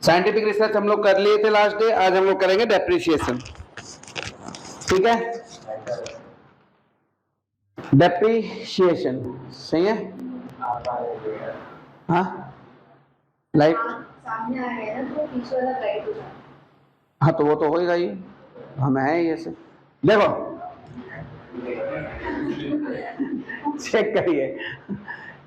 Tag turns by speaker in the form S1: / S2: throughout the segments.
S1: Scientific research हम लोग कर लिए थे लास्ट डे, आज हम लोग करेंगे डेप्रिसिएशन। ठीक है, डेप्रिसिएशन सही है। हाँ लाइट
S2: सामने आ गया ना तो पीछे वाला ब्राइट हो जाता है।
S1: हाँ तो वो तो होएगा ही, हम हैं ये से। देखो चेक करिए,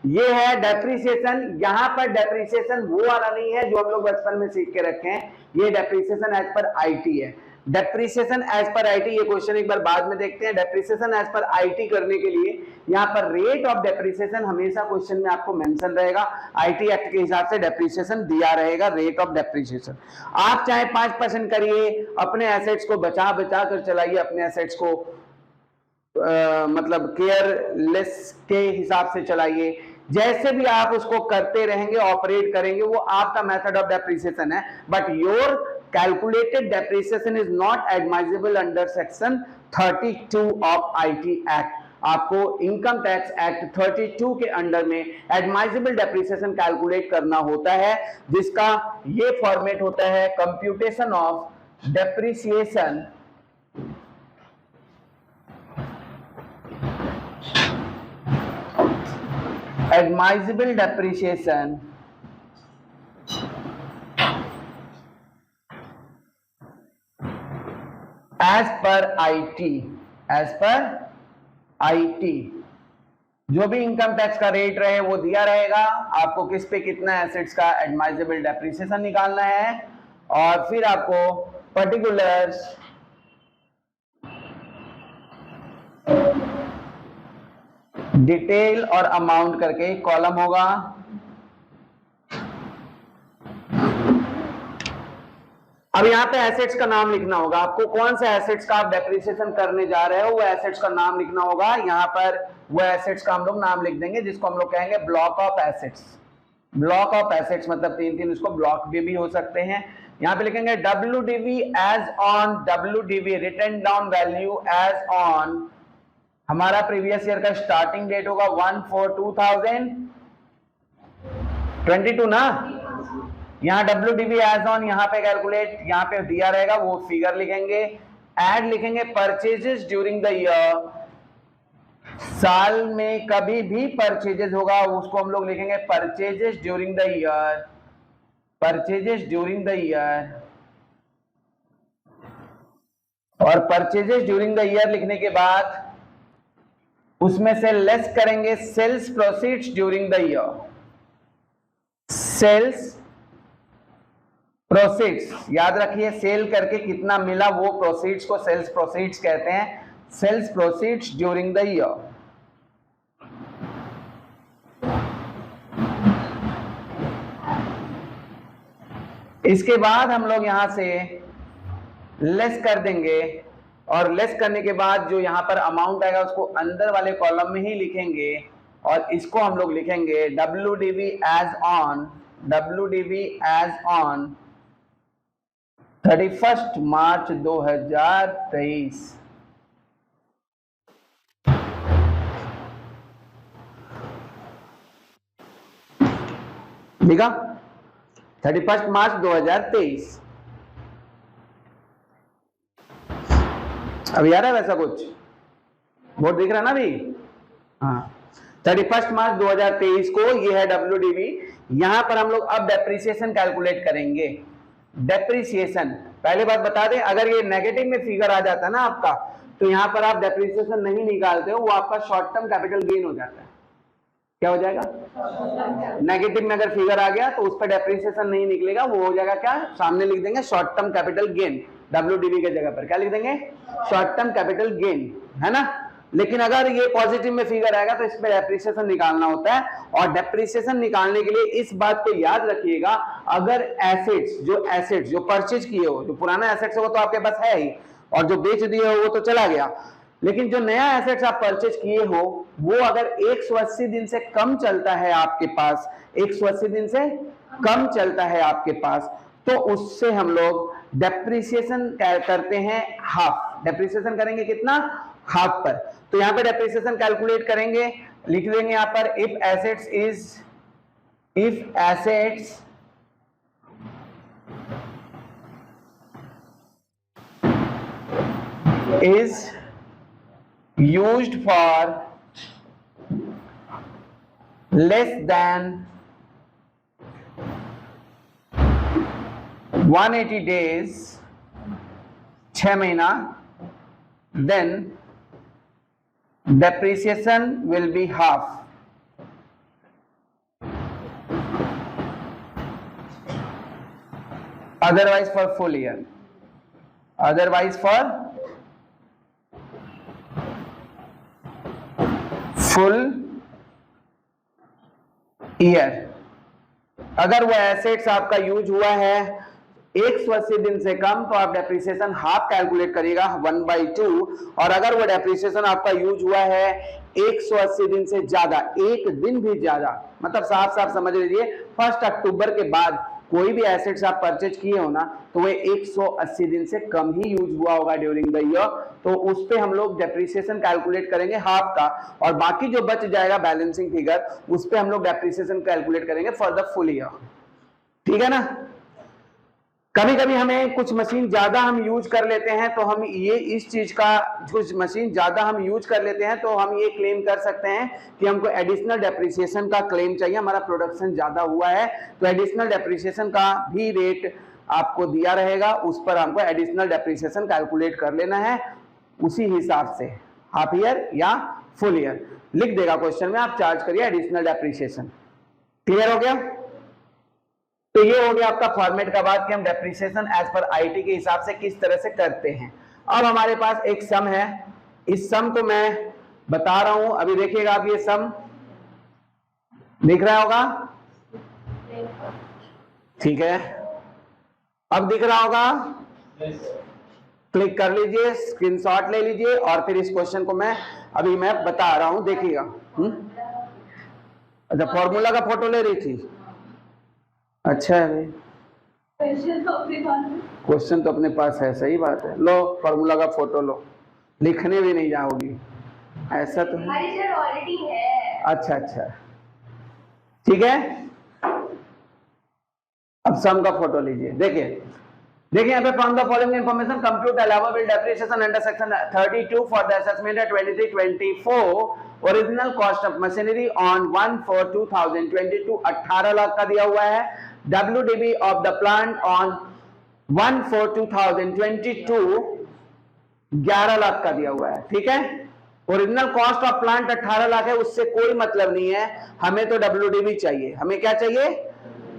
S1: ये है डेप्रिसिएशन। यहाँ पर डेप्रिसिएशन वो वाला नहीं है जो हम लोग बचपन में सीख के रखे हैं, ये डेप्रिसिएशन एज पर आईटी है। डेप्रिसिएशन एज पर आईटी, ये क्वेश्चन एक बार बाद में देखते हैं। डेप्रिसिएशन एज पर आईटी करने के लिए यहाँ पर रेट ऑफ डेप्रिसिएशन हमेशा क्वेश्चन में आपको मेंशन रहेगा। आईटी एक्ट के हिसाब से डेप्रिसिएशन दिया रहेगा, रेट ऑफ डेप्रिसिएशन। आप चाहे 5% करिए, अपने एसेट्स को बचा बचा कर चलाइए, अपने एसेट्स को मतलब केयरलेस के हिसाब से चलाइए। जैसे भी आप उसको करते रहेंगे, ऑपरेट करेंगे, वो आपका मेथड ऑफ डेप्रिसिएशन है। But your calculated depreciation is not admissible under section 32 of IT act. आपको इनकम टैक्स एक्ट 32 के अंडर में एडमाइजेबल डेप्रिसिएशन कैलकुलेट करना होता है, जिसका ये फॉर्मेट होता है computation of depreciation admissible depreciation as per IT। जो भी इनकम टैक्स का रेट रहे वो दिया रहेगा, आपको किस पे कितना एसेट्स का एडमाइजेबल डेप्रिसिएशन निकालना है, और फिर आपको पर्टिकुलर्स डिटेल और अमाउंट करके कॉलम होगा। अब यहाँ पे एसेट्स का नाम लिखना होगा आपको, कौन से एसेट्स का आप डेप्रिसिएशन करने जा रहे हो वो एसेट्स का नाम लिखना होगा। यहाँ पर वो एसेट्स का हम लोग नाम लिख देंगे जिसको हम लोग कहेंगे block of assets. Block of assets मतलब तीन उसको ब्लॉक भी हो सकते हैं। यहाँ पे लिखेंगे WDV as on WDV written down value as on, हमारा प्रीवियस ईयर का स्टार्टिंग डेट होगा 1/4/2022 ना। यहाँ WDV एज ऑन यहाँ पे कैलकुलेट, यहाँ पे दिया रहेगा वो फिगर लिखेंगे। ऐड लिखेंगे परचेजेस ड्यूरिंग द ईयर, साल में कभी भी परचेजेस होगा उसको हम लोग लिखेंगे purchases during the year. Purchases during the year, और परचेजेस ड्यूरिंग द ईयर लिखने के बाद उसमें से लेस करेंगे sales proceeds during the year. Sales proceeds याद रखिए, सेल करके कितना मिला वो प्रोसीड्स को सेल्स प्रोसीड्स कहते हैं। Sales proceeds during the year. इसके बाद हम लोग यहां से लेस कर देंगे, और लेस करने के बाद जो यहां पर अमाउंट आएगा उसको अंदर वाले कॉलम में ही लिखेंगे, और इसको हम लोग लिखेंगे WDV एज ऑन 31 मार्च 2023। ठीक है, 31 मार्च 2023। अभी आ रहा है वैसा कुछ, बोर्ड दिख रहा है ना अभी? हाँ, 31 मार्च 2023 को ये है WDV। यहां पर हम लोग अब डेप्रिसिएशन कैलकुलेट करेंगे। डेप्रिसिएशन पहले बात बता दें, अगर ये नेगेटिव में फिगर आ जाता है ना आपका, तो यहां पर आप डेप्रिसिएशन नहीं निकालते हो, वो आपका शॉर्ट टर्म कैपिटल गेन हो जाता है। क्या हो जाएगा? नेगेटिव में अगर फिगर आ गया तो उस पर डेप्रिसिएशन नहीं निकलेगा, वो हो जाएगा क्या, सामने लिख देंगे short term capital gain. WDV के जगह पर क्या लिख देंगे? शॉर्ट टर्म कैपिटल गेन, है ना। लेकिन अगर ये पॉजिटिव में फिगर आएगा तो इसमें डेप्रिसिएशन निकालना होता है। और डेप्रिसिएशन निकालने के लिए इस बात को याद रखिएगा, अगर एसेट्स जो परचेज किए हो, जो पुराना एसेट्स हो वो तो आपके पास है ही, और जो बेच दिए हो वो तो चला गया, लेकिन जो नया एसेट्स आप परचेज किए हो वो अगर 180 दिन से कम चलता है आपके पास, 180 दिन से कम चलता है आपके पास, तो उससे हम लोग डेप्रिसिएशन करते हैं हाफ। डेप्रिसिएशन करेंगे कितना? हाफ पर। तो यहां पे डेप्रिसिएशन कैलकुलेट करेंगे, लिख देंगे यहां पर if assets is used for less than 180 days, 6 महीना, then depreciation will be half. Otherwise for full year. Otherwise for full year. अगर वो एसेट्स आपका यूज हुआ है 180 दिन से कम तो आप डेप्रिसिएशन हाफ कैलकुलेट करिएगा 1/2, और अगर वो डेप्रिसिएशन आपका यूज हुआ है 180 दिन से ज्यादा, एक दिन भी ज्यादा, मतलब साफ साफ समझ लीजिए 1 अक्टूबर के बाद कोई भी एसेट्स आप परचेज किए हो ना तो वो 180 दिन से कम ही यूज हुआ होगा ड्यूरिंग द ईयर, तो उस पे हम लोग डेप्रिसिएशन कैलकुलेट करेंगे हाफ का, और बाकी जो बच जाएगा बैलेंसिंग फिगर उस पे हम लोग डेप्रिसिएशन कैलकुलेट करेंगे फॉर द फुल ईयर। ठीक है ना। कभी कभी हमें कुछ मशीन ज्यादा हम यूज कर लेते हैं तो हम ये इस चीज का, कुछ मशीन ज्यादा हम यूज कर लेते हैं तो हम ये क्लेम कर सकते हैं कि हमको एडिशनल डेप्रिसिएशन का क्लेम चाहिए, हमारा प्रोडक्शन ज्यादा हुआ है तो एडिशनल डेप्रिसिएशन का भी रेट आपको दिया रहेगा, उस पर हमको एडिशनल डेप्रिसिएशन कैलकुलेट कर लेना है उसी हिसाब से, हाफ ईयर या फुल ईयर लिख देगा क्वेश्चन में, आप चार्ज करिए एडिशनल डेप्रिसिएशन। क्लियर हो गया। तो ये हो गया आपका फॉर्मेट का बात कि हम डेप्रिसिएशन एज पर आईटी के हिसाब से किस तरह से करते हैं। अब हमारे पास एक सम है, इस सम को मैं बता रहा हूं, अभी देखिएगा आप, ये सम दिख रहा होगा, ठीक है, अब दिख रहा होगा, क्लिक कर लीजिए, स्क्रीनशॉट ले लीजिए और फिर इस क्वेश्चन को मैं बता रहा हूं, देखिएगा। अच्छा, फॉर्मूला का फोटो ले रही थी, अच्छा है भाई, क्वेश्चन तो अपने पास है, सही बात है, लो फॉर्मूला का फोटो लो, लिखने भी नहीं जाओगी, ऐसा तो है। अच्छा अच्छा, ठीक है। अब सम का फोटो लीजिए, देखिए यहाँ पे from the following information compute allowable depreciation under section 32 for the assessment at 23-24 original cost of machinery on 1/4/2022 18 lakh का दिया हुआ है, WDV of the plant on 1/4/2022 11 lakh का दिया हुआ है, ठीक है। Original cost of plant 18 lakh है, उससे कोई मतलब नहीं है, हमें तो WDV चाहिए, हमें क्या चाहिए,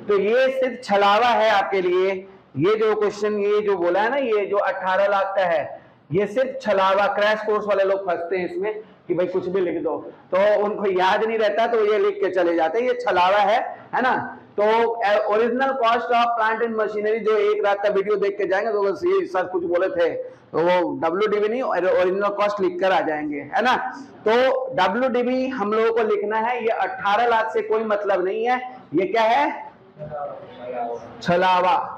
S1: तो ये सिर्फ छलावा है आपके लिए, ये जो क्वेश्चन ये जो बोला है ना, ये जो 18 लाख का है ये सिर्फ छलावा, क्रैश कोर्स वाले लोग फंसते हैं इसमें कि भाई कुछ भी लिख दो, तो उनको याद नहीं रहता तो ये लिख के चले जाते हैं, ये छलावा है ना। तो original cost of plant and machinery, जो 1 लाख का वीडियो देख के जाएंगे तो ये सर कुछ बोले थे तो वो WDV नहीं ओरिजिनल कॉस्ट लिख कर आ जाएंगे, है ना। तो WDV हम लोगों को लिखना है, ये 18 लाख से कोई मतलब नहीं है, ये क्या है, छलावा,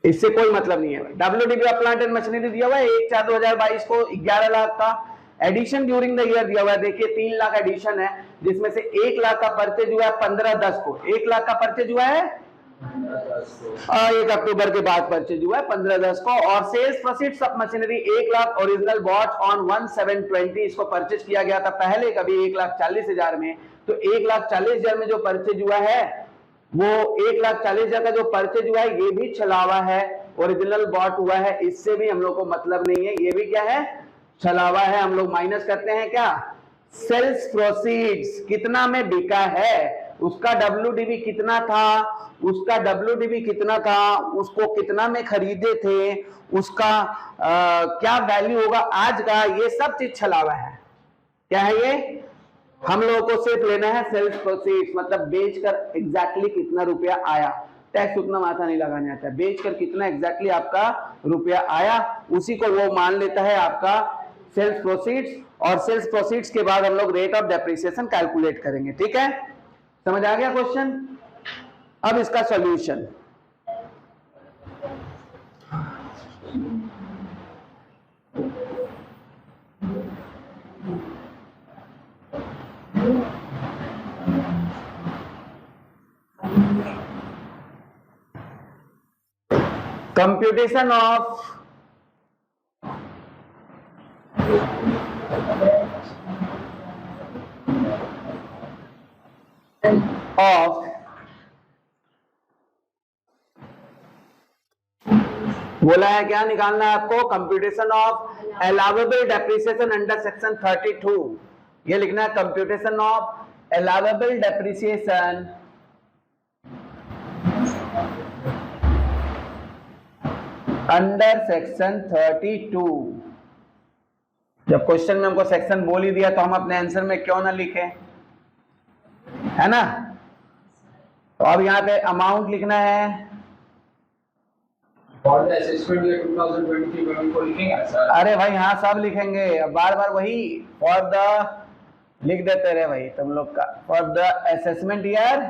S1: इससे कोई मतलब नहीं है। WDV of plant and machinery दिया हुआ है 1/4/2022 को 11 लाख का, एडिशन ड्यूरिंग द ईयर दिया हुआ है, देखिए 3 लाख एडिशन है, जिसमें से 1 लाख का परचेज हुआ है 15/10 को, 1 लाख का परचेज हुआ है 1 अक्टूबर के बाद परचेज हुआ है 15/10 को, और sales proceeds of machinery 1 lakh original bought on 1/7/20, इसको परचेज किया गया था पहले कभी 1,40,000 में, तो 1,40,000 में जो परचेज हुआ है वो 1,40,000 का जो परचेज हुआ है ये भी छलावा है, ओरिजिनल बॉट हुआ है, इससे भी हम लोग को मतलब नहीं है, ये भी क्या है, छलावा है, हम लोग माइनस करते हैं क्या, सेल्स प्रोसीड्स कितना में बिका है, उसका WDV कितना था, उसका WDV कितना था, उसको कितना में खरीदे थे, उसका क्या वैल्यू होगा आज का, ये सब चीज छलावा है। क्या है ये, हम लोगों को सिर्फ लेना है सेल्स प्रोसीड्स, मतलब बेचकर एग्जैक्टली कितना रुपया आया, टैक्स उतना माथा नहीं लगाने आता है, बेचकर कितना एग्जैक्टली आपका रुपया आया उसी को वो मान लेता है आपका सेल्स प्रोसीड्स, और सेल्स प्रोसीड्स के बाद हम लोग रेट ऑफ डेप्रिसिएशन कैलकुलेट करेंगे, ठीक है। समझ आ गया क्वेश्चन। अब इसका सॉल्यूशन, computation of ऑफ बोला है क्या निकालना है आपको, computation of allowable depreciation under section 32। ये लिखना है computation of allowable depreciation under section 32। जब क्वेश्चन में हमको सेक्शन बोल ही दिया तो हम अपने आंसर में क्यों ना लिखें, है ना। तो अब यहाँ पे अमाउंट लिखना है
S3: For the assessment year 2023-24 लिखेंगे सर।
S1: अरे भाई हाँ सब लिखेंगे, अब बार बार वही फॉर द लिख देते रहे भाई तुम लोग का, फॉर द असेसमेंट ईयर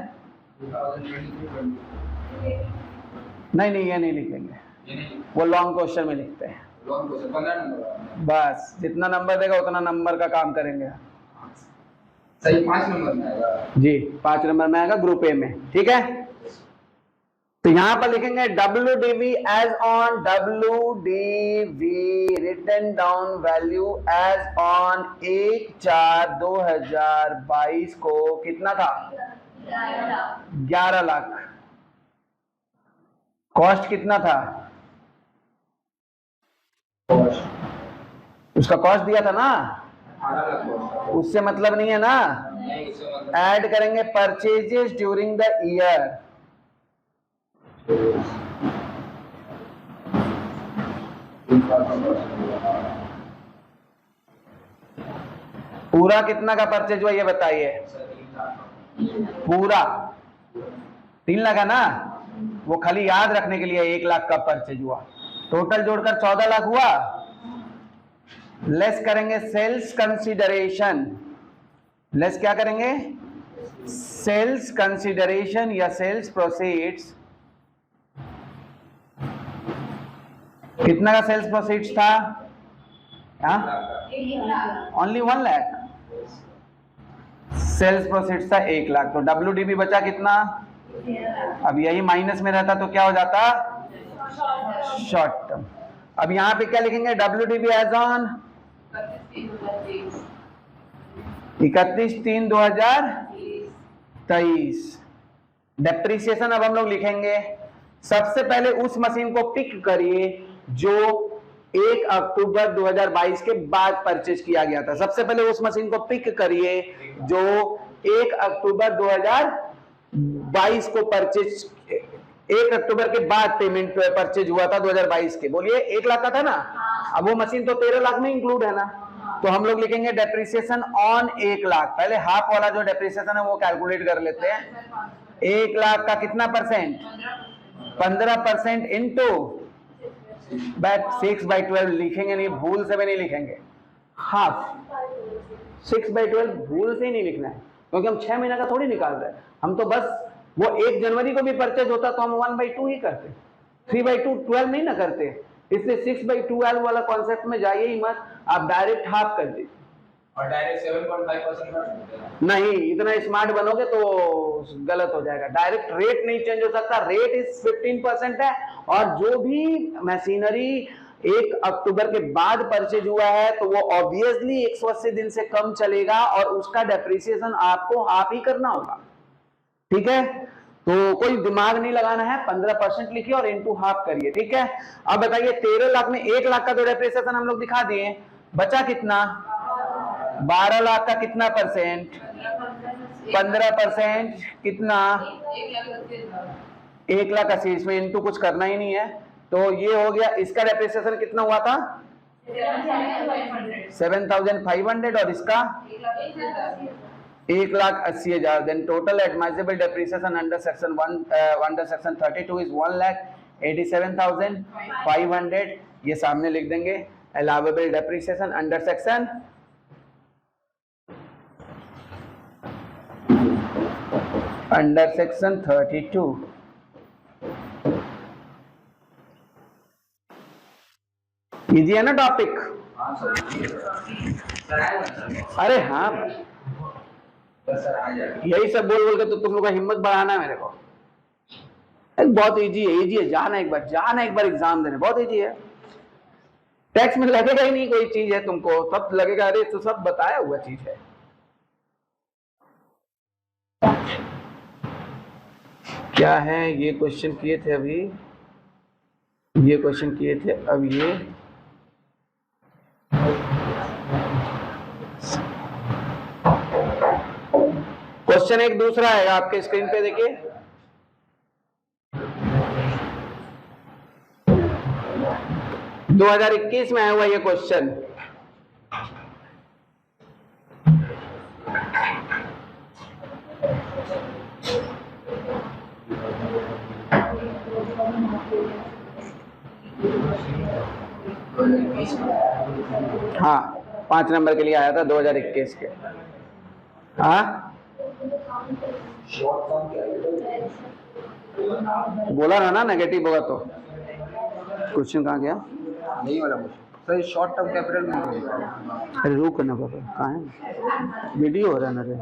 S3: 2023-24
S1: नहीं ये नहीं लिखेंगे,
S3: ये नहीं,
S1: वो लॉन्ग क्वेश्चन में लिखते हैं।
S3: लॉन्ग क्वेश्चन 15 नंबर
S1: बस जितना नंबर देगा उतना नंबर का काम करेंगे।
S3: सही 5 नंबर में आएगा
S1: जी 5 नंबर में आएगा ग्रुप ए में, ठीक है। तो यहां पर लिखेंगे WDV as on WDV written down value as on 1/4/2022 को कितना था 11 लाख। कॉस्ट कितना था, उसका कॉस्ट दिया था ना,
S3: 18 लाख कॉस्ट
S1: उससे मतलब नहीं है ना,
S3: नहीं, उससे मतलब
S1: ऐड करेंगे परचेजेस ड्यूरिंग द ईयर। पूरा कितना का परचेज हुआ ये बताइए, पूरा 3 लाख है ना, वो खाली याद रखने के लिए 1 लाख का परचेज हुआ, टोटल जोड़कर 14 लाख हुआ। लेस करेंगे सेल्स कंसीडरेशन, लेस क्या करेंगे, सेल्स कंसीडरेशन या सेल्स प्रोसीड्स। कितना का सेल्स प्रोसीड्स था, ओनली 1 लाख सेल्स प्रोसीड्स था 1 लाख, तो WDV बचा कितना, अब यही माइनस में रहता तो क्या हो जाता शॉर्ट टर्म। अब यहां पे क्या लिखेंगे, WDV एज ऑन 31/3/2023। डेप्रिसिएशन अब हम लोग लिखेंगे, सबसे पहले उस मशीन को पिक करिए जो 1 अक्टूबर 2022 के बाद परचेज किया गया था। सबसे पहले उस मशीन को पिक करिए जो 1 अक्टूबर 2022 को परचेज, 1 अक्टूबर के बाद पेमेंट परचेज हुआ था 2022 के, बोलिए 1 लाख का था ना, अब वो मशीन तो 13 लाख में इंक्लूड है ना, तो हम लोग लिखेंगे डेप्रिसिएशन ऑन 1 लाख। पहले हाफ वाला जो डेप्रिसिएशन है वो कैलकुलेट कर लेते हैं। 1 लाख का कितना परसेंट, 15% इंटू 6/12 लिखेंगे नहीं, भूल से भी नहीं लिखेंगे, हाफ 6/12 भूल से ही नहीं लिखना है, क्योंकि हम 6 महीना का थोड़ी निकाल रहे हैं, हम तो बस वो 1 जनवरी को भी परचेज होता तो हम 1/2 ही करते, 3/2 12 नहीं ना करते, इसलिए 6/12 वाला कॉन्सेप्ट में जाइए ही मत, आप डायरेक्ट हाफ कर दीजिए।
S3: और डायरेक्ट 7.5% कर सकते हैं।
S1: नहीं, इतना स्मार्ट बनोगे तो गलत हो जाएगा, डायरेक्ट रेट नहीं चेंज हो सकता, रेट इस 15% है, और जो भी मशीनरी 1 अक्टूबर के बाद परचेज हुआ है तो वो ऑब्वियसली 180 दिन से कम चलेगा और उसका डेप्रिसिएशन आपको आप ही करना होगा, ठीक है। तो कोई दिमाग नहीं लगाना है, 15% लिखिए और इनटू हाफ करिए, ठीक है। अब बताइए 13 लाख में 1 लाख का तो डेप्रिसिएशन हम लोग दिखा दिए, बचा कितना, 12 लाख का कितना परसेंट, 15% कितना 1,80,000, इसमें इनटू कुछ करना ही नहीं है, तो ये हो गया। इसका डेप्रिसिएशन कितना हुआ था 7,500 और इसका 1,80,000। Then total admissible depreciation under section 32 is 1,87,500। ये सामने लिख देंगे, allowable depreciation under section under section 32। Easy है ना टॉपिक, अरे हाँ यही सब बोल बोल के तो तुम लोग का हिम्मत बढ़ाना है मेरे को। बहुत इजी है, जाना एक बार एग्जाम देने, बहुत इजी है। टैक्स में लगेगा ही नहीं कोई चीज है तुमको, सब लगेगा अरे तो सब बताया हुआ चीज है। क्या है, ये क्वेश्चन किए थे अभी, ये क्वेश्चन किए थे अब ये क्वेश्चन एक दूसरा है आपके स्क्रीन पे देखिए। दो 2021 में आया हुआ ये क्वेश्चन। हाँ 5 नंबर के लिए आया था 2021 के। हाँ बोला ना नेगेटिव होगा तो। क्वेश्चन कहाँ गया?
S3: नहीं वाला question sir, short term capital में
S1: अरे रुक करना पापा, कहाँ है? वीडियो हो रहा है ना रे।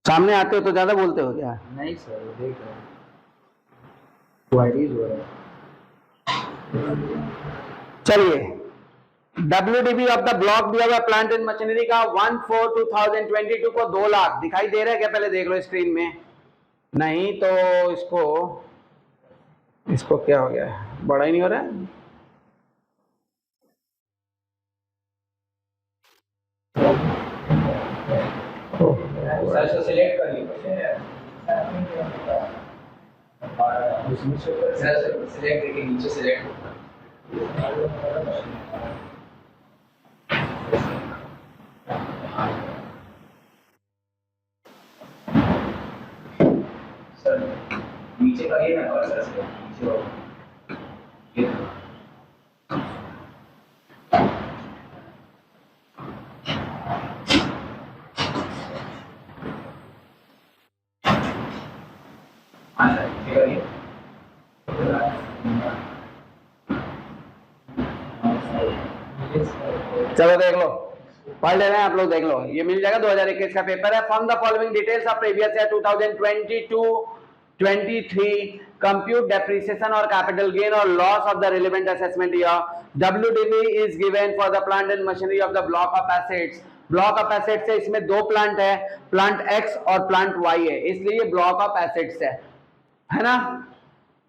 S1: सामने आते हो तो ज्यादा बोलते हो क्या?
S3: नहीं सर, देख रहे हैं क्वारीज हो रहा है।
S1: चलिए, WDB ऑफ द ब्लॉक दिया हुआ प्लांट एंड मशीनरी का 1/4/2022 को 2 लाख दिखाई दे रहा है क्या? पहले देख लो स्क्रीन में। नहीं तो इसको क्या हो गया है, बड़ा ही नहीं हो रहा है।
S3: सर सिलेक्ट करिए सर, सिलेक्ट करके नीचे सिलेक्ट सर, नीचे करिए ना और सर नीचे और ये
S1: चलो देख लो, पढ़ ले रहे हैं आप लोग, देख लो ये मिल जाएगा। 2021 का पेपर है। From the following details of previous year 2022-23 compute depreciation और कैपिटल गेन और loss of the relevant assessment year. WDB is given for the plant and machinery of the block of assets. Block of assets है, इसमें 2 plant है, plant X और plant Y है, इसलिए ये block of assets है ना।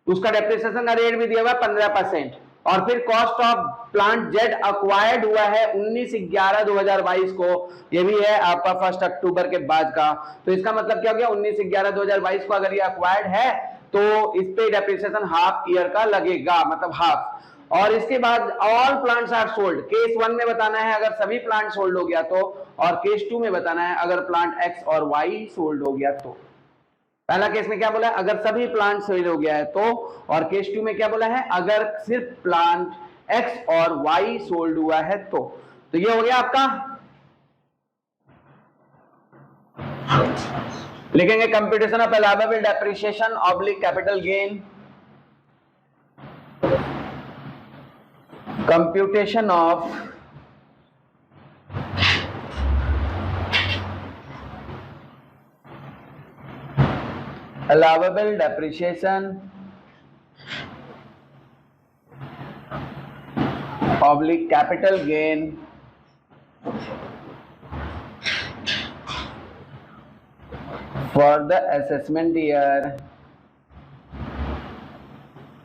S1: उसका डेप्रिसिएशन का रेट भी दिया हुआ है 15%। और फिर cost of plant jade acquired हुआ है 19/11/2022 को, ये भी है आपका 1 अक्टूबर के बाद का। तो इसका मतलब क्या हो गया, 19/11/2022 को अगर ये अक्वायर्ड है तो इस पे डेप्रिसिएशन हाफ ईयर का लगेगा, मतलब हाफ। और इसके बाद all plants are sold. Case 1 में बताना है अगर सभी प्लांट सोल्ड हो गया तो, और केस 2 में बताना है अगर प्लांट एक्स और वाई सोल्ड हो गया तो। पहला केस में क्या बोला है, अगर सभी प्लांट सेल हो गया है तो, और केस 2 में क्या बोला है, अगर सिर्फ प्लांट एक्स और वाई सोल्ड हुआ है तो ये हो गया आपका। लिखेंगे computation of allowable depreciation oblique capital gain, computation of allowable depreciation oblique capital gain for the assessment year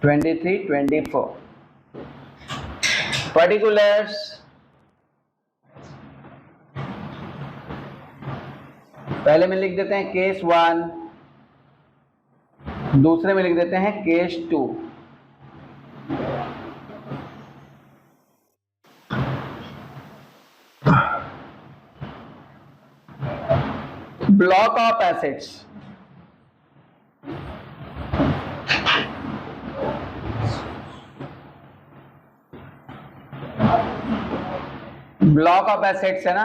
S1: 23-24. Particulars पहले में लिख देते हैं केस 1, दूसरे में लिख देते हैं case 2। Block of assets, block of assets है ना।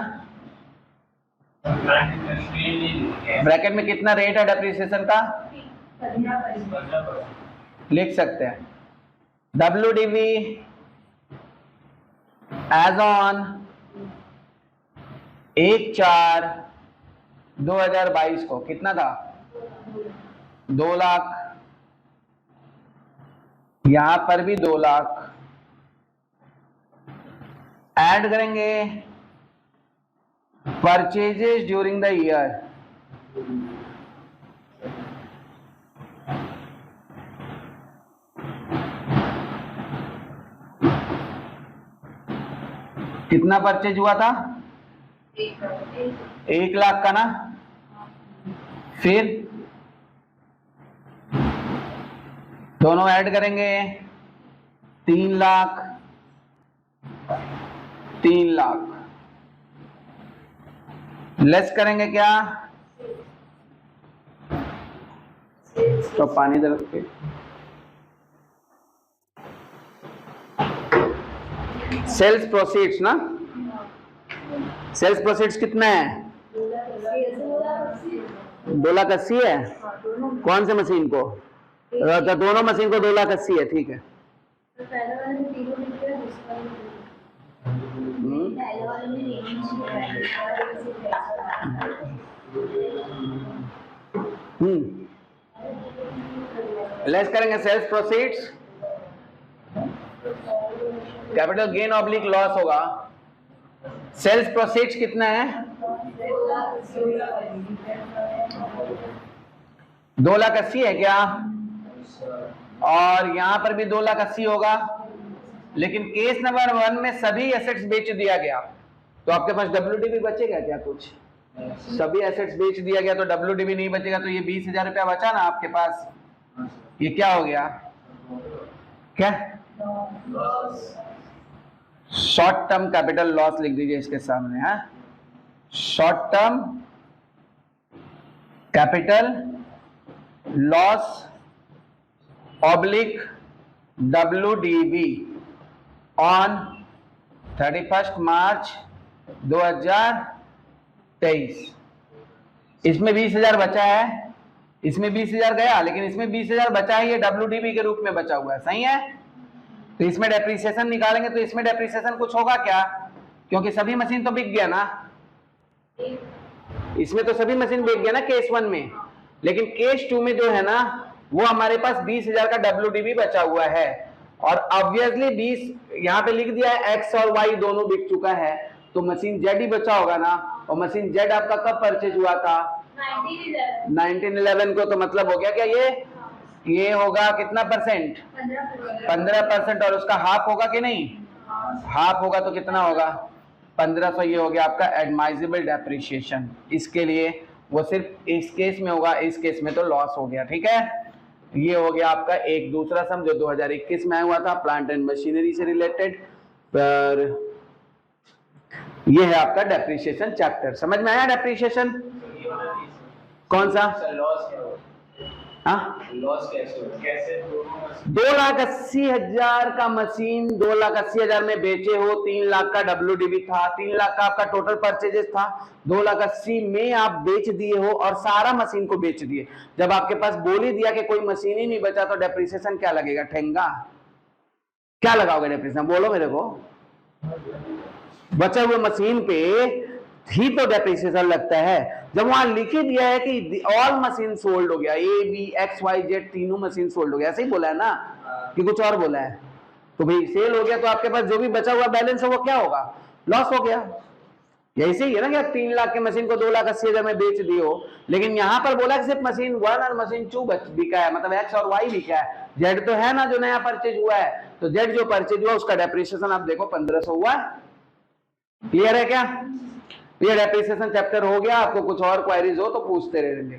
S1: ब्रैकेट में कितना रेट है डेप्रिसिएशन का, लिख सकते हैं WDB एज ऑन 1/4/2022 को कितना था, 2 लाख। यहां पर भी 2 लाख ऐड करेंगे। परचेजेस ड्यूरिंग द ईयर कितना परचेज हुआ था? 1 लाख का ना। फिर दोनों ऐड करेंगे 3 लाख 3 लाख, लेस करेंगे क्या? तो पानी दे रखे। सेल्स प्रोसीड्स ना, सेल्स प्रोसीड्स कितना है? 2,80,000 है। कौन से मशीन को? तो दोनों मशीन को 2,80,000 है, ठीक है। लेस करेंगे sales proceeds, capital gain oblique loss होगा। सेल्स प्रोसीड्स कितना है? 2,80,000 है क्या? और यहां पर भी 2,80,000 होगा, लेकिन केस नंबर 1 में सभी एसेट्स बेच दिया गया, तो आपके पास WDV बचेगा क्या? कुछ सभी एसेट्स बेच दिया गया तो WDV नहीं बचेगा, तो ये 20,000 रुपया बचा ना आपके पास, ये क्या हो गया? क्या? शॉर्ट टर्म कैपिटल लॉस लिख दीजिए इसके सामने। है short term capital loss oblique WDV on 31 मार्च 2023। इसमें 20,000 बचा है, इसमें 20,000 गया, लेकिन इसमें 20,000 बचा है, ये WDV के रूप में बचा हुआ है, सही है। तो इसमें डेप्रिसिएशन निकालेंगे तो इसमें डेप्रिसिएशन कुछ होगा क्या? क्योंकि सभी मशीन तो बिक गया ना, इसमें तो सभी मशीन बिक गया ना केस 1 में, लेकिन केस 2 में जो है ना वो हमारे पास 20,000 का WDV बचा हुआ है, और ऑब्वियसली 20 यहाँ पे लिख दिया है, X और Y दोनों बिक चुका है, तो मशीन Z ही बचा होगा ना। और मशीन Z आपका कब परचेज हुआ था? 1911 को। तो मतलब हो गया क्या ये होगा कितना परसेंट? 15%, और उसका हाफ होगा कि नहीं? हाफ होगा तो कितना होगा? 1500। ये हो गया आपका एडमाइजेबल डेप्रिसिएशन। इसके लिए वो सिर्फ इस केस में होगा, इस केस में तो लॉस हो गया, ठीक है। ये हो गया आपका एक दूसरा सम जो 2021 में आया हुआ था, प्लांट एंड मशीनरी से रिलेटेड। पर ये है आपका डेप्रिसिएशन चैप्टर। समझ में आया डेप्रिसिएशन? कौन सा?
S3: लॉस कैसे?
S1: 2,80,000 का मशीन 2,80,000 में बेचे हो, 3 लाख का WDV था, 3 लाख का आपका टोटल परचेजेस था, 2,80,000 में आप बेच दिए हो और सारा मशीन को बेच दिए। जब आपके पास बोल ही दिया कि कोई मशीन ही नहीं बचा तो डेप्रिसिएशन क्या लगेगा? ठेंगा। क्या लगाओगे डेप्रिसिएशन? बोलो मेरे को। बचे हुए मशीन पे ही तो डेप्रिसिएशन लगता है। जब वहां लिख ही दिया है कि ऑल मशीन सोल्ड हो गया, ABXYZ तीनों मशीन सोल्ड हो गया, ऐसे ही बोला है ना कि कुछ और बोला है? तो भाई सेल हो गया तो आपके पास जो भी बचा हुआ बैलेंस है वो क्या होगा? लॉस हो गया। ऐसे ही है ना कि आप 3 लाख के मशीन को 2,80,000 में बेच दिए हो, लेकिन यहां पर बोला कि सिर्फ मशीन 1 और मशीन 2 बिका है, मतलब X और Y बिका है, Z तो है ना जो नया परचेज हुआ है, तो Z जो परचेज हुआ उसका डेप्रिसिएशन आप देखो 1500 हुआ। क्लियर है क्या? ये डेप्रिसिएशन चैप्टर हो गया। आपको कुछ और क्वेरीज हो तो पूछते रहेंगे।